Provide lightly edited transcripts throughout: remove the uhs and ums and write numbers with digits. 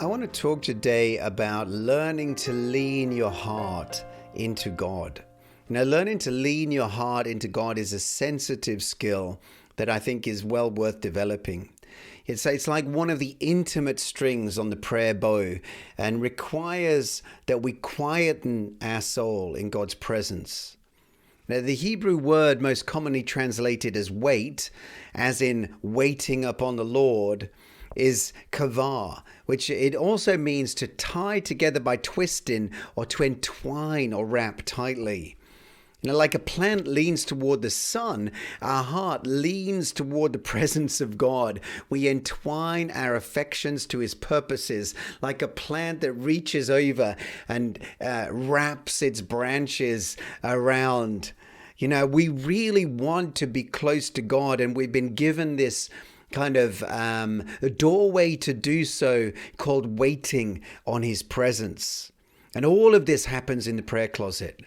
I want to talk today about learning to lean your heart into God. Learning to lean your heart into God is a sensitive skill that I think is well worth developing. It's like one of the intimate strings on the prayer bow and requires that we quieten our soul in God's presence. Now, the Hebrew word most commonly translated as wait, as in waiting upon the Lord, is kavah, which it also means to tie together by twisting or to entwine or wrap tightly. Like a plant leans toward the sun, our heart leans toward the presence of God. We entwine our affections to his purposes, like a plant that reaches over and wraps its branches around. We really want to be close to God, and we've been given this kind of a doorway to do so called waiting on his presence. And all of this happens in the prayer closet.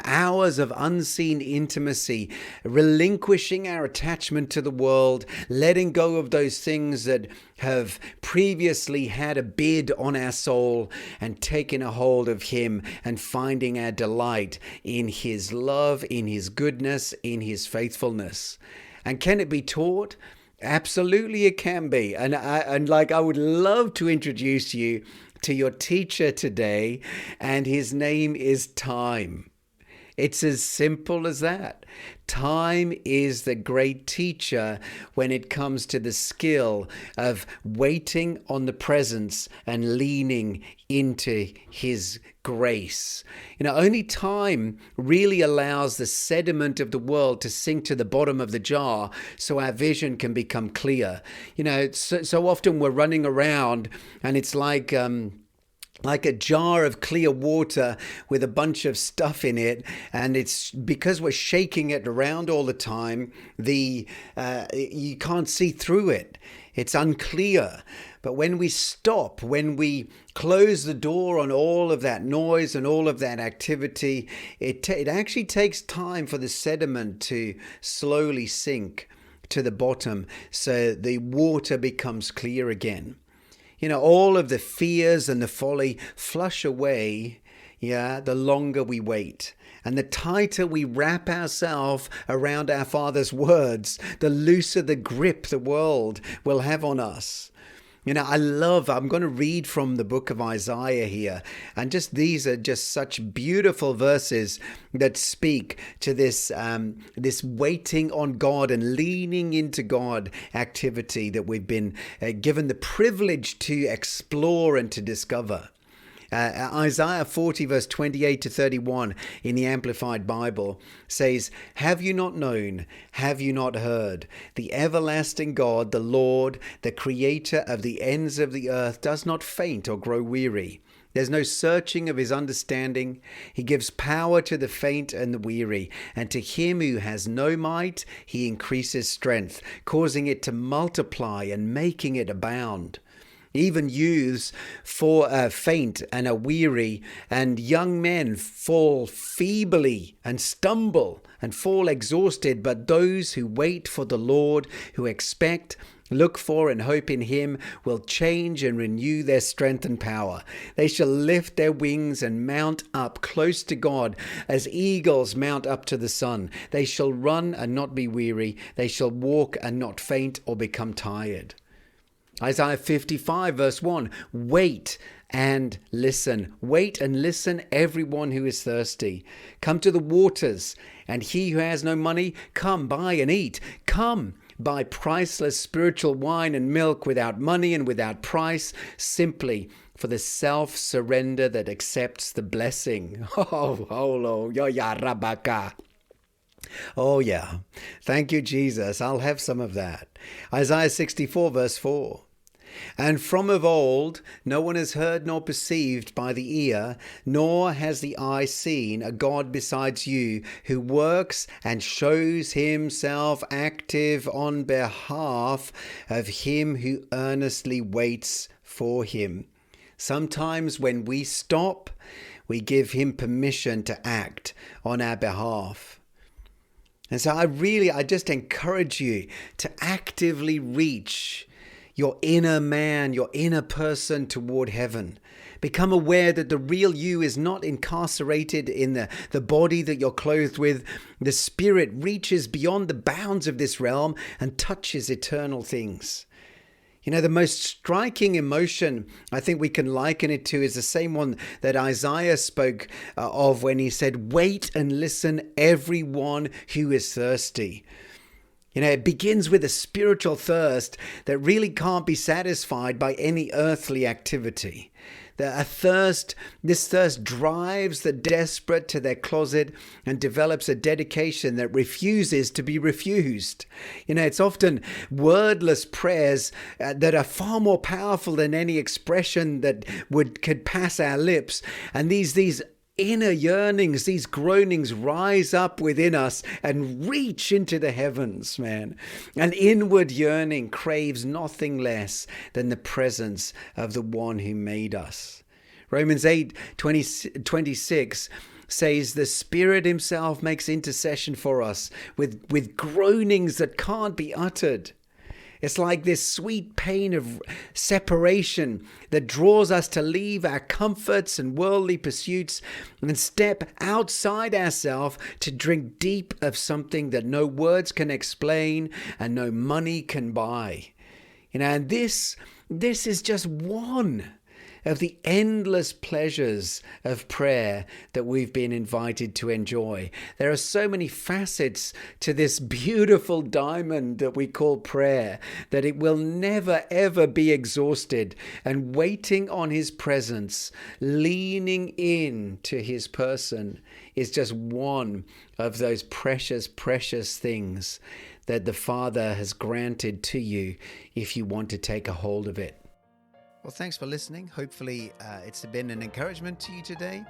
Hours of unseen intimacy, relinquishing our attachment to the world, letting go of those things that have previously had a bid on our soul, and taking a hold of him and finding our delight in his love, in his goodness, in his faithfulness. And can it be taught? Absolutely it can be. And I would love to introduce you to your teacher today, and his name is time. It's as simple as that. Time is the great teacher when it comes to the skill of waiting on the presence and leaning into his grace. Only time really allows the sediment of the world to sink to the bottom of the jar so our vision can become clear. So often we're running around and it's like a jar of clear water with a bunch of stuff in it, and it's because we're shaking it around all the time, you can't see through it. It's unclear. But when we stop, when we close the door on all of that noise and all of that activity, it actually takes time for the sediment to slowly sink to the bottom so the water becomes clear again. All of the fears and the folly flush away, the longer we wait. And the tighter we wrap ourselves around our Father's words, the looser the grip the world will have on us. I'm going to read from the book of Isaiah here. And these are just such beautiful verses that speak to this waiting on God and leaning into God activity that we've been given the privilege to explore and to discover. Isaiah 40 verse 28 to 31 in the Amplified Bible says, "Have you not known? Have you not heard? The everlasting God, the Lord, the creator of the ends of the earth, does not faint or grow weary. There's no searching of his understanding. He gives power to the faint and the weary, and to him who has no might, he increases strength, causing it to multiply and making it abound. Even youths faint and are weary, and young men fall feebly and stumble and fall exhausted. But those who wait for the Lord, who expect, look for and hope in him, will change and renew their strength and power. They shall lift their wings and mount up close to God as eagles mount up to the sun. They shall run and not be weary. They shall walk and not faint or become tired." Isaiah 55 verse 1, "Wait and listen. Wait and listen, everyone who is thirsty. Come to the waters, and he who has no money, come buy and eat. Come, buy priceless spiritual wine and milk without money and without price, simply for the self-surrender that accepts the blessing." Oh yeah. Thank you, Jesus. I'll have some of that. Isaiah 64 verse 4. "And from of old no one has heard nor perceived by the ear, nor has the eye seen a God besides you, who works and shows himself active on behalf of him who earnestly waits for him." Sometimes when we stop, we give him permission to act on our behalf. And so I just encourage you to actively reach your inner man, your inner person toward heaven. Become aware that the real you is not incarcerated in the body that you're clothed with. The spirit reaches beyond the bounds of this realm and touches eternal things. You know, the most striking emotion I think we can liken it to is the same one that Isaiah spoke of when he said, "Wait and listen, everyone who is thirsty." You know, it begins with a spiritual thirst that really can't be satisfied by any earthly activity. This thirst drives the desperate to their closet and develops a dedication that refuses to be refused. You know, it's often wordless prayers that are far more powerful than any expression that could pass our lips. And these inner yearnings, these groanings rise up within us and reach into the heavens, man. An inward yearning craves nothing less than the presence of the one who made us. Romans 8:26 says the Spirit himself makes intercession for us with groanings that can't be uttered. It's like this sweet pain of separation that draws us to leave our comforts and worldly pursuits and step outside ourselves to drink deep of something that no words can explain and no money can buy. You know, and this is just one of the endless pleasures of prayer that we've been invited to enjoy. There are so many facets to this beautiful diamond that we call prayer that it will never ever be exhausted. And waiting on his presence, leaning in to his person is just one of those precious, precious things that the Father has granted to you if you want to take a hold of it. Well, thanks for listening. Hopefully it's been an encouragement to you today.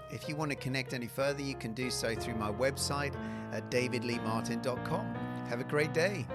If you want to connect any further, you can do so through my website at davidleemartin.com. Have a great day.